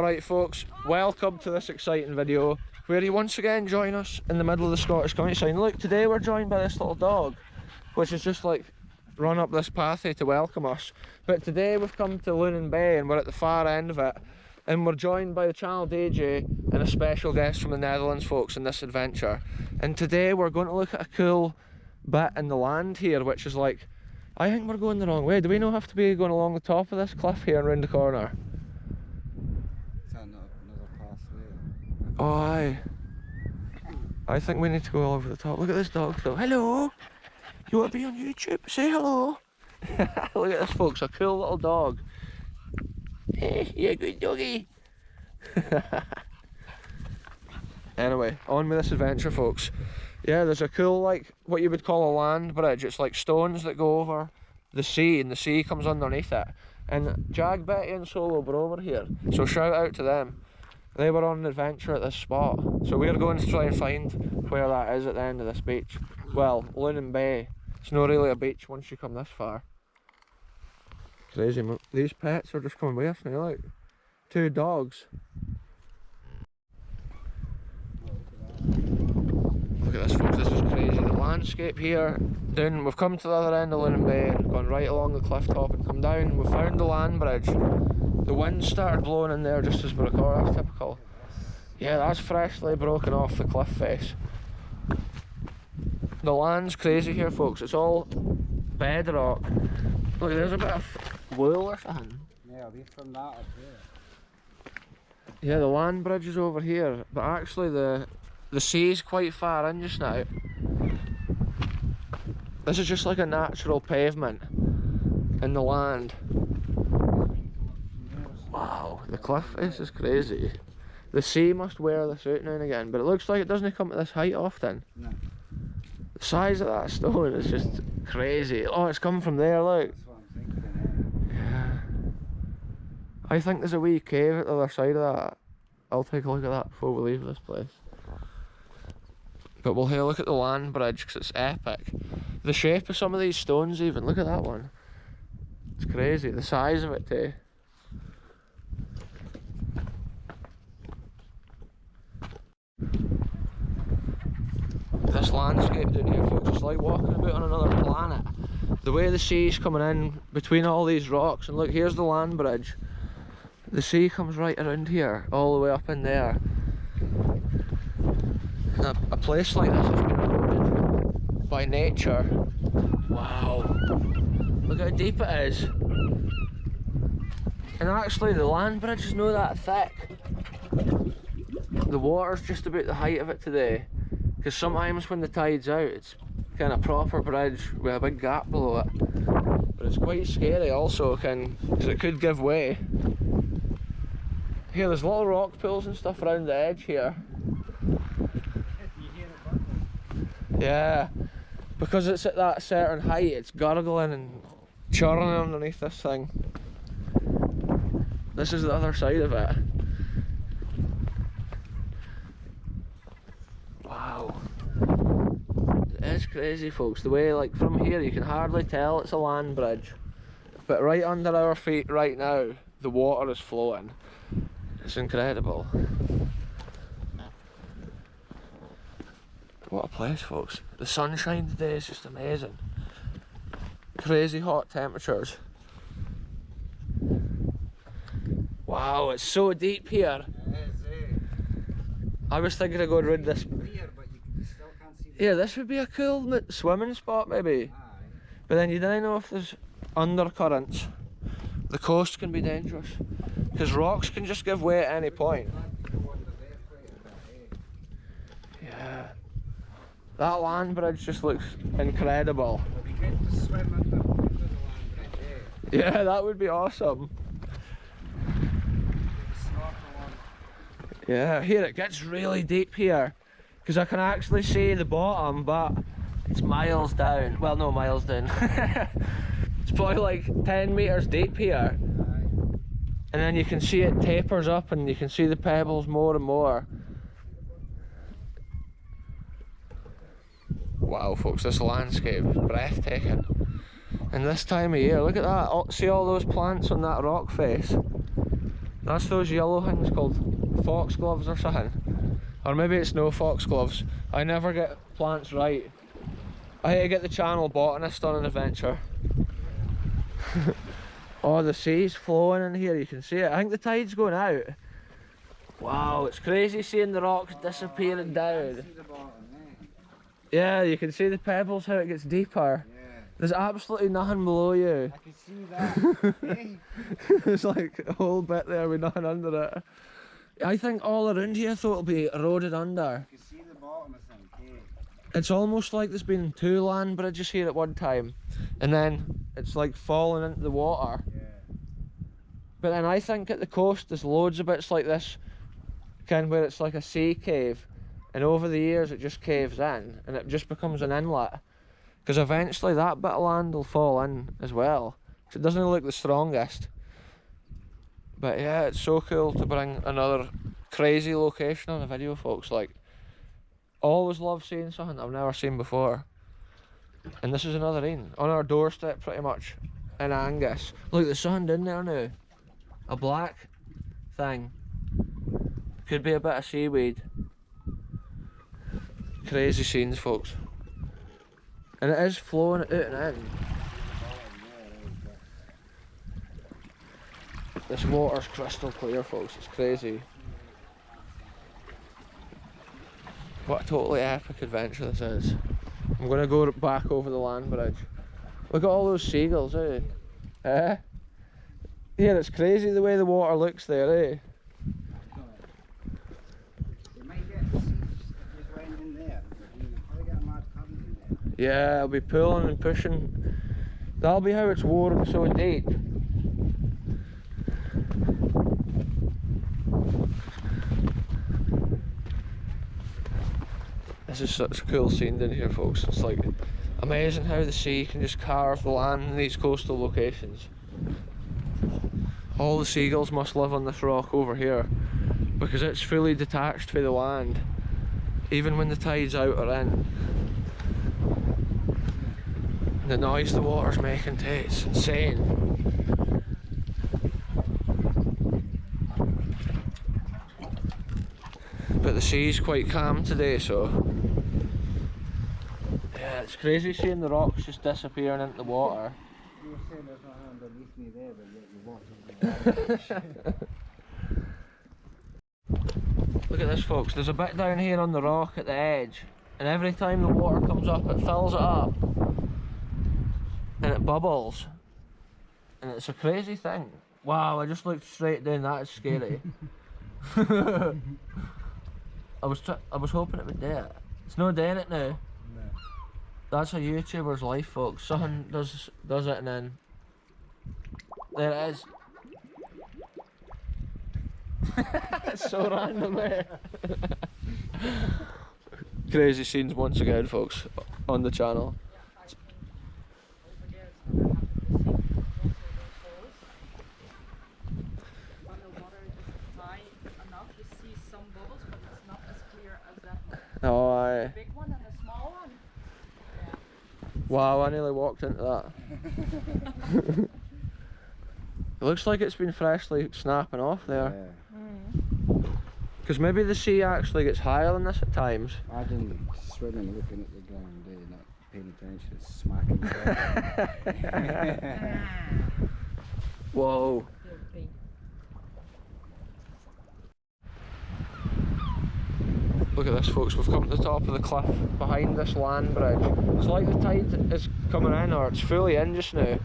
Alright folks, welcome to this exciting video where you once again join us in the middle of the Scottish countryside. Look, today we're joined by this little dog, which is just like run up this path here to welcome us. But today we've come to Lunan Bay and we're at the far end of it, and we're joined by the channel DJ and a special guest from the Netherlands folks in this adventure. And today we're going to look at a cool bit in the land here, which is like, I think we're going the wrong way. Do we not have to be going along the top of this cliff here and round the corner? Oh aye. I think we need to go all over the top. Look at this dog though. Hello! You want to be on YouTube? Say hello! Look at this folks, a cool little dog. Hey, you're a good doggy! Anyway, on with this adventure folks. Yeah, there's a cool, like, what you would call a land bridge. It's like stones that go over the sea and the sea comes underneath it. And Jag, Betty and Solo were over here, so shout out to them. They were on an adventure at this spot, so we're going to try and find where that is at the end of this beach. Well, Lunan Bay. It's not really a beach once you come this far. Crazy, these pets are just coming with us now, like 2 dogs. Look at this folks, this is crazy. The landscape here, we've come to the other end of Lunan Bay and gone right along the cliff top and come down and we've found the land bridge. The wind started blowing in there just as we record, that's typical. Yeah, that's freshly broken off the cliff face. The land's crazy here folks, it's all bedrock. Look, there's a bit of wool or something. Yeah, I'll be from that up here. Yeah, the land bridge is over here, but actually the sea's quite far in just now. This is just like a natural pavement in the land. Wow, the cliff face is crazy. The sea must wear this out now and again, but it looks like it doesn't come to this height often. No. The size of that stone is just crazy. Oh, it's come from there, look. That's what I'm thinking, Yeah. I think there's a wee cave at the other side of that. I'll take a look at that before we leave this place. But we'll have a look at the land bridge because it's epic. The shape of some of these stones even, look at that one. It's crazy, the size of it too. This landscape down here folks, it's like walking about on another planet. The way the sea's coming in between all these rocks, and look, here's the land bridge. The sea comes right around here, all the way up in there. And a place like this has been eroded by nature. Wow, look how deep it is. And actually the land bridge is not that thick. The water's just about the height of it today. Because sometimes when the tide's out, it's kind of proper bridge with a big gap below it. But it's quite scary also, because it could give way. Here, there's little rock pools and stuff around the edge here. Yeah, because it's at that certain height, it's gurgling and churning underneath this thing. This is the other side of it. Wow. It is crazy folks, the way like from here you can hardly tell it's a land bridge. But right under our feet right now, the water is flowing. It's incredible. What a place folks. The sunshine today is just amazing. Crazy hot temperatures. Wow, it's so deep here. I was thinking of going round this. Yeah, this would be a cool swimming spot maybe. But then you don't know if there's undercurrents. The coast can be dangerous. Because rocks can just give way at any point. Yeah. That land bridge just looks incredible. Yeah, that would be awesome. Yeah, here it gets really deep here. Because I can actually see the bottom, but it's miles down. Well, no, miles down. It's probably like 10 meters deep here. And then you can see it tapers up and you can see the pebbles more and more. Wow folks, this landscape is breathtaking. And this time of year, look at that, see all those plants on that rock face? That's those yellow things called foxgloves or something. Or maybe it's no foxgloves. I never get plants right. I had to get the channel botanist on an adventure. Oh, the sea's flowing in here, you can see it. I think the tide's going out. Wow, it's crazy seeing the rocks disappearing down. See the bottom, eh? Yeah, you can see the pebbles, how it gets deeper. Yeah. There's absolutely nothing below you. I can see that. Eh? There's like a whole bit there with nothing under it. I think all around here though it'll be eroded under. I can see the bottom, I think, eh? It's almost like there's been two land bridges here at one time, and then it's like falling into the water. Yeah. But then I think at the coast there's loads of bits like this, kind of where it's like a sea cave, and over the years it just caves in and it just becomes an inlet. Because eventually that bit of land will fall in as well. 'Cause it doesn't look the strongest. But yeah, it's so cool to bring another crazy location on a video, folks. Like, always love seeing something I've never seen before. And this is another one on our doorstep, pretty much, in Angus. Look, there's something in there now. A black thing. Could be a bit of seaweed. Crazy scenes, folks. And it is flowing out and in. This water's crystal clear, folks. It's crazy. What a totally epic adventure this is. I'm gonna go back over the land bridge. Look at all those seagulls, eh? Eh? Yeah, it's crazy the way the water looks there, eh? You might get the seas just went in there. You probably get a mad current in there. Yeah, it'll be pulling and pushing. That'll be how it's worn so deep. This is such a cool scene down here, folks. It's like amazing how the sea can just carve the land in these coastal locations. All the seagulls must live on this rock over here because it's fully detached from the land, even when the tide's out or in. And the noise the water's making too, it's insane. But the sea's quite calm today, so yeah, it's crazy seeing the rocks just disappearing into the water. You were saying there's nothing underneath me there, but yet you walked over the Look at this, folks, there's a bit down here on the rock at the edge, and every time the water comes up it fills it up and it bubbles, and it's a crazy thing. Wow, I just looked straight down, that is scary. I was hoping it would do it. It's not doing it now. No. That's a YouTuber's life, folks. Someone does it and then there it is. It's so random, eh? Crazy scenes once again, folks, on the channel. Oh, aye. Big one and a small one. Wow, I nearly walked into that. It looks like it's been freshly snapping off there. Because maybe the sea actually gets higher than this at times. Imagine swimming, looking at the ground, not paying attention, smacking. Whoa. Look at this, folks, we've come to the top of the cliff behind this land bridge. It's like the tide is coming in, or it's fully in just now.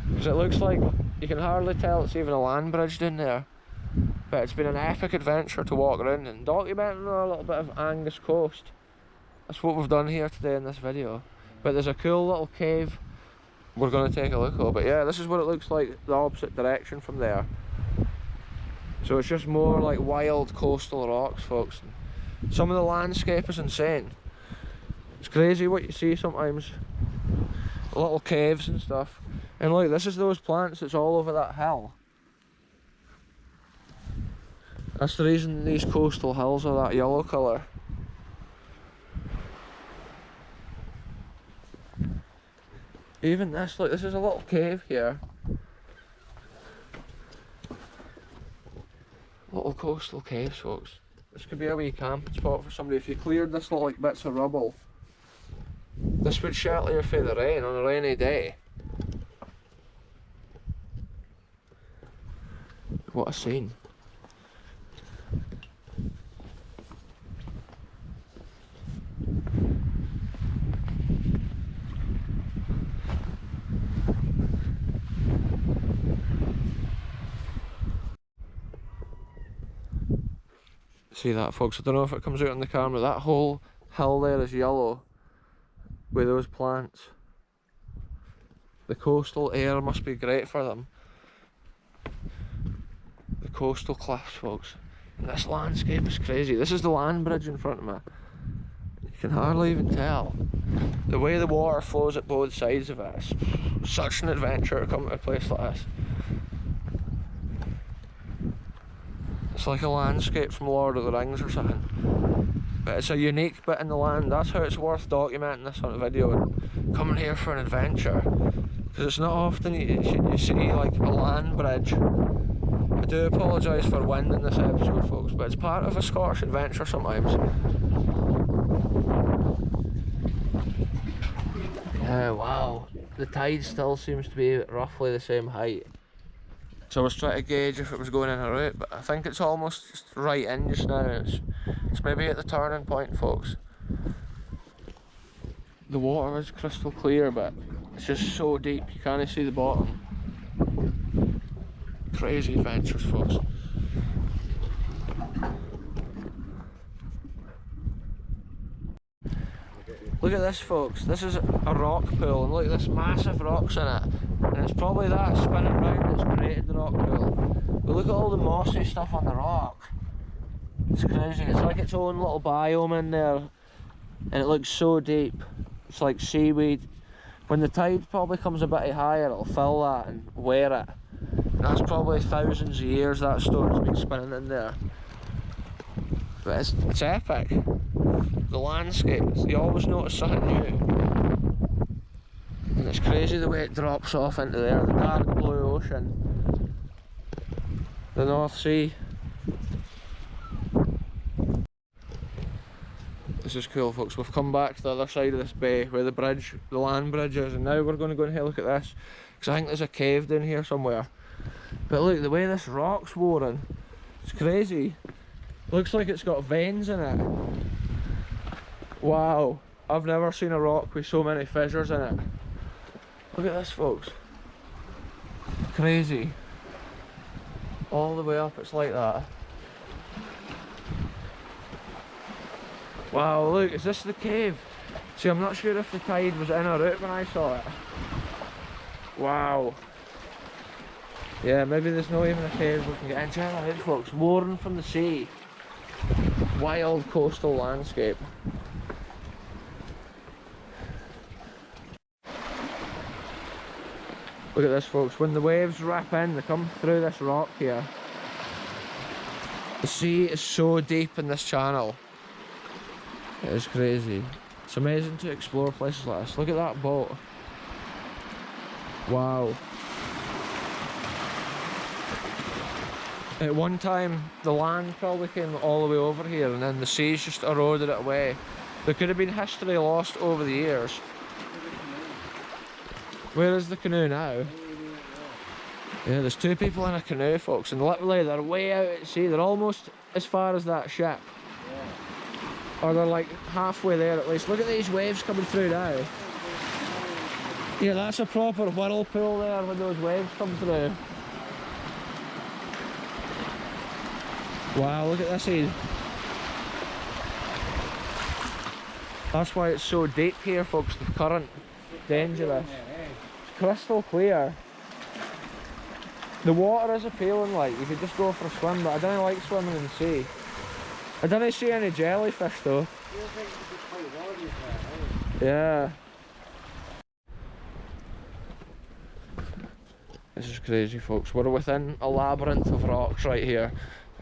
Because it looks like you can hardly tell it's even a land bridge down there. But it's been an epic adventure to walk around and documenting a little bit of Angus coast. That's what we've done here today in this video. But there's a cool little cave we're going to take a look at. But yeah, this is what it looks like the opposite direction from there. So it's just more like wild coastal rocks, folks. Some of the landscape is insane. It's crazy what you see sometimes. Little caves and stuff. And look, this is those plants that's all over that hill. That's the reason these coastal hills are that yellow colour. Even this, look, this is a little cave here. coastal caves, folks. This could be a wee camping spot for somebody. If you cleared this little like bits of rubble, this would shelter you from the rain on a rainy day. What a scene. See that, folks? I don't know if it comes out on the camera. That whole hill there is yellow with those plants. The coastal air must be great for them. The coastal cliffs, folks. And this landscape is crazy. This is the land bridge in front of me. You can hardly even tell. The way the water flows at both sides of it is such an adventure to come to a place like this. It's like a landscape from Lord of the Rings or something. But it's a unique bit in the land. That's how it's worth documenting this on a video and coming here for an adventure. Because it's not often you see like a land bridge. I do apologise for winding this episode, folks, but it's part of a Scottish adventure sometimes. Yeah, wow. The tide still seems to be roughly the same height. So I was trying to gauge if it was going in or out, but I think it's almost just right in just now. It's maybe at the turning point, folks. The water is crystal clear, but it's just so deep you can't see the bottom. Crazy adventures, folks. Look at this, folks. This is a rock pool, and look, there's massive rocks in it. And it's probably that spinning round that's created the rock pool. But look at all the mossy stuff on the rock. It's crazy. It's like its own little biome in there. And it looks so deep. It's like seaweed. When the tide probably comes a bit higher, it'll fill that and wear it. And that's probably thousands of years that stone's been spinning in there. But it's epic. The landscape, you always notice something new. And it's crazy the way it drops off into there, the dark blue ocean, the North Sea. This is cool, folks. We've come back to the other side of this bay where the land bridge is, and now we're going to go and have a look at this, because I think there's a cave down here somewhere. But look, the way this rock's worn, it's crazy. Looks like it's got veins in it. Wow, I've never seen a rock with so many fissures in it. Look at this, folks. Crazy. All the way up, it's like that. Wow, look, is this the cave? See, I'm not sure if the tide was in or out when I saw it. Wow. Yeah, maybe there's not even a cave we can get in. Check that out, folks. Worn from the sea. Wild coastal landscape. Look at this, folks. When the waves rip in, they come through this rock here. The sea is so deep in this channel. It is crazy. It's amazing to explore places like this. Look at that boat. Wow. At one time, the land probably came all the way over here, and then the seas just eroded it away. There could have been history lost over the years. Where is the canoe now? Yeah, there's two people in a canoe, folks, and literally they're way out at sea. They're almost as far as that ship. Or they're like halfway there at least. Look at these waves coming through now. Yeah, that's a proper whirlpool there when those waves come through. Wow, look at this here. That's why it's so deep here, folks. The current, dangerous. It's crystal clear. The water is appealing, like you could just go for a swim, but I don't like swimming in the sea. I don't see any jellyfish though. Yeah. This is crazy, folks. We're within a labyrinth of rocks right here.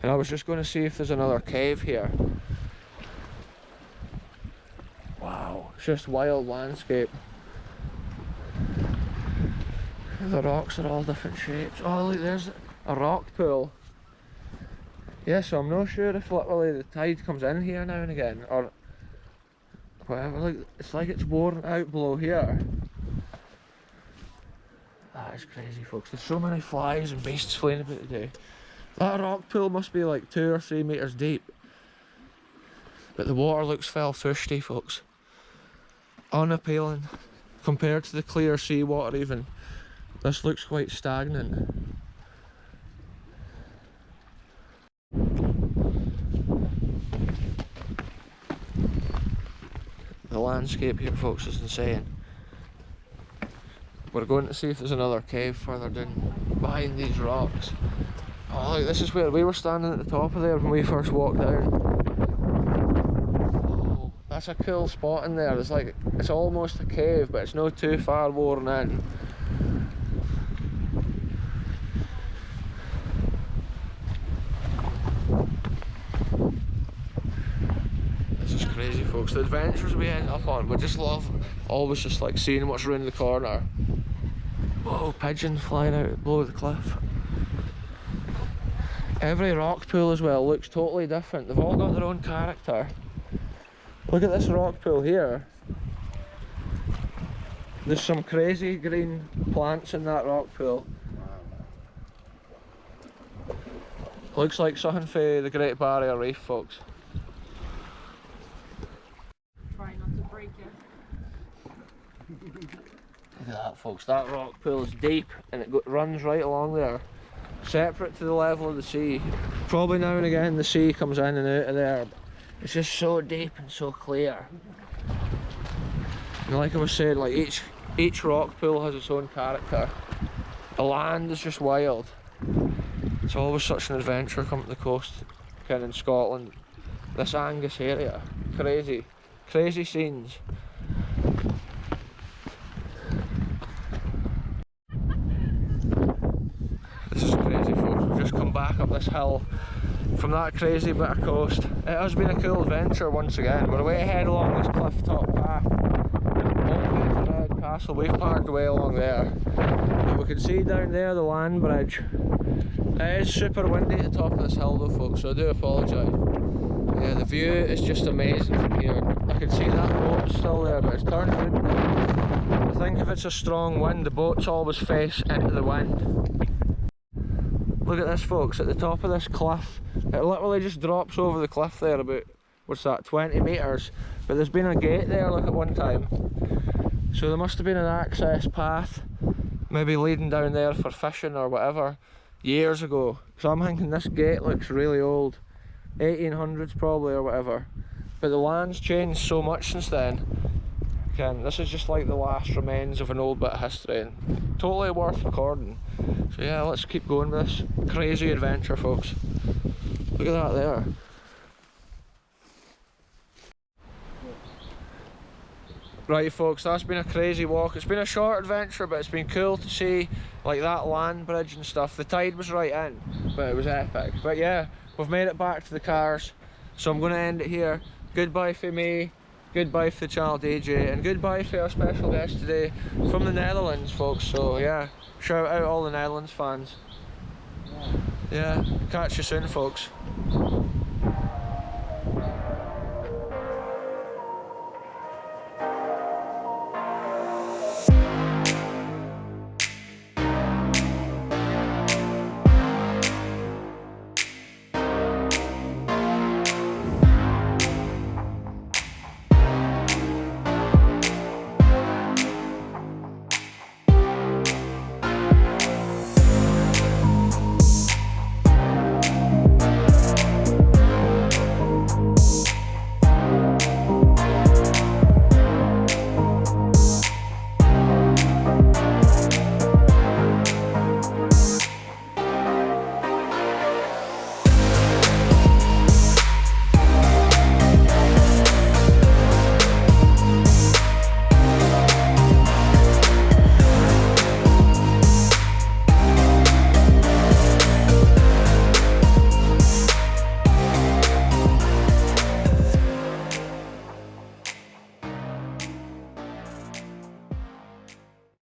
And I was just going to see if there's another cave here. Wow, it's just wild landscape. The rocks are all different shapes. Oh look, there's a rock pool. Yeah, so I'm not sure if literally the tide comes in here now and again, or whatever. Like, it's like it's worn out below here. That is crazy, folks. There's so many flies and beasts flying about today. That rock pool must be like 2 or 3 metres deep. But the water looks fell thirsty, folks. Unappealing. Compared to the clear sea water even. This looks quite stagnant. The landscape here, folks, is insane. We're going to see if there's another cave further down behind these rocks. Oh look, this is where we were standing at the top of there when we first walked down. Oh, that's a cool spot in there. It's like, it's almost a cave, but it's not too far worn in. This is crazy, folks. The adventures we end up on, we just love always just like seeing what's around the corner. Whoa, pigeon flying out below the cliff. Every rock pool as well looks totally different. They've all got their own character. Look at this rock pool here. There's some crazy green plants in that rock pool. Looks like something for the Great Barrier Reef, folks. Try not to break it. Look at that, folks. That rock pool is deep and it runs right along there, separate to the level of the sea. Probably now and again the sea comes in and out of there. It's just so deep and so clear. And like I was saying, like each rock pool has its own character. The land is just wild. It's always such an adventure coming to the coast, kind of in Scotland. This Angus area, crazy, crazy scenes. This is crazy, folks. We've just come back up this hill from that crazy bit of coast. It has been a cool adventure once again. We're way ahead along this cliff top path. All the way to Red Castle. We've parked way along there. And we can see down there the land bridge. It is super windy at the top of this hill though, folks, so I do apologise. Yeah, the view is just amazing from here. I can see that boat's still there, but it's turned good now. I think if it's a strong wind, the boats always face into the wind. Look at this, folks, at the top of this cliff. It literally just drops over the cliff there about, what's that, 20 metres. But there's been a gate there, like at one time. So there must have been an access path, maybe leading down there for fishing or whatever, years ago. So I'm thinking this gate looks really old. 1800s probably or whatever. But the land's changed so much since then. Again, this is just like the last remains of an old bit of history and totally worth recording. So yeah, let's keep going with this crazy adventure, folks. Look at that there. Right, folks, that's been a crazy walk. It's been a short adventure, but it's been cool to see like that land bridge and stuff. The tide was right in, but it was epic. But yeah, we've made it back to the cars, so I'm going to end it here. Goodbye for me, goodbye for the channel DJ, and goodbye for our special guest today from the Netherlands, folks. So yeah, shout out all the Netherlands fans. Yeah, catch you soon, folks.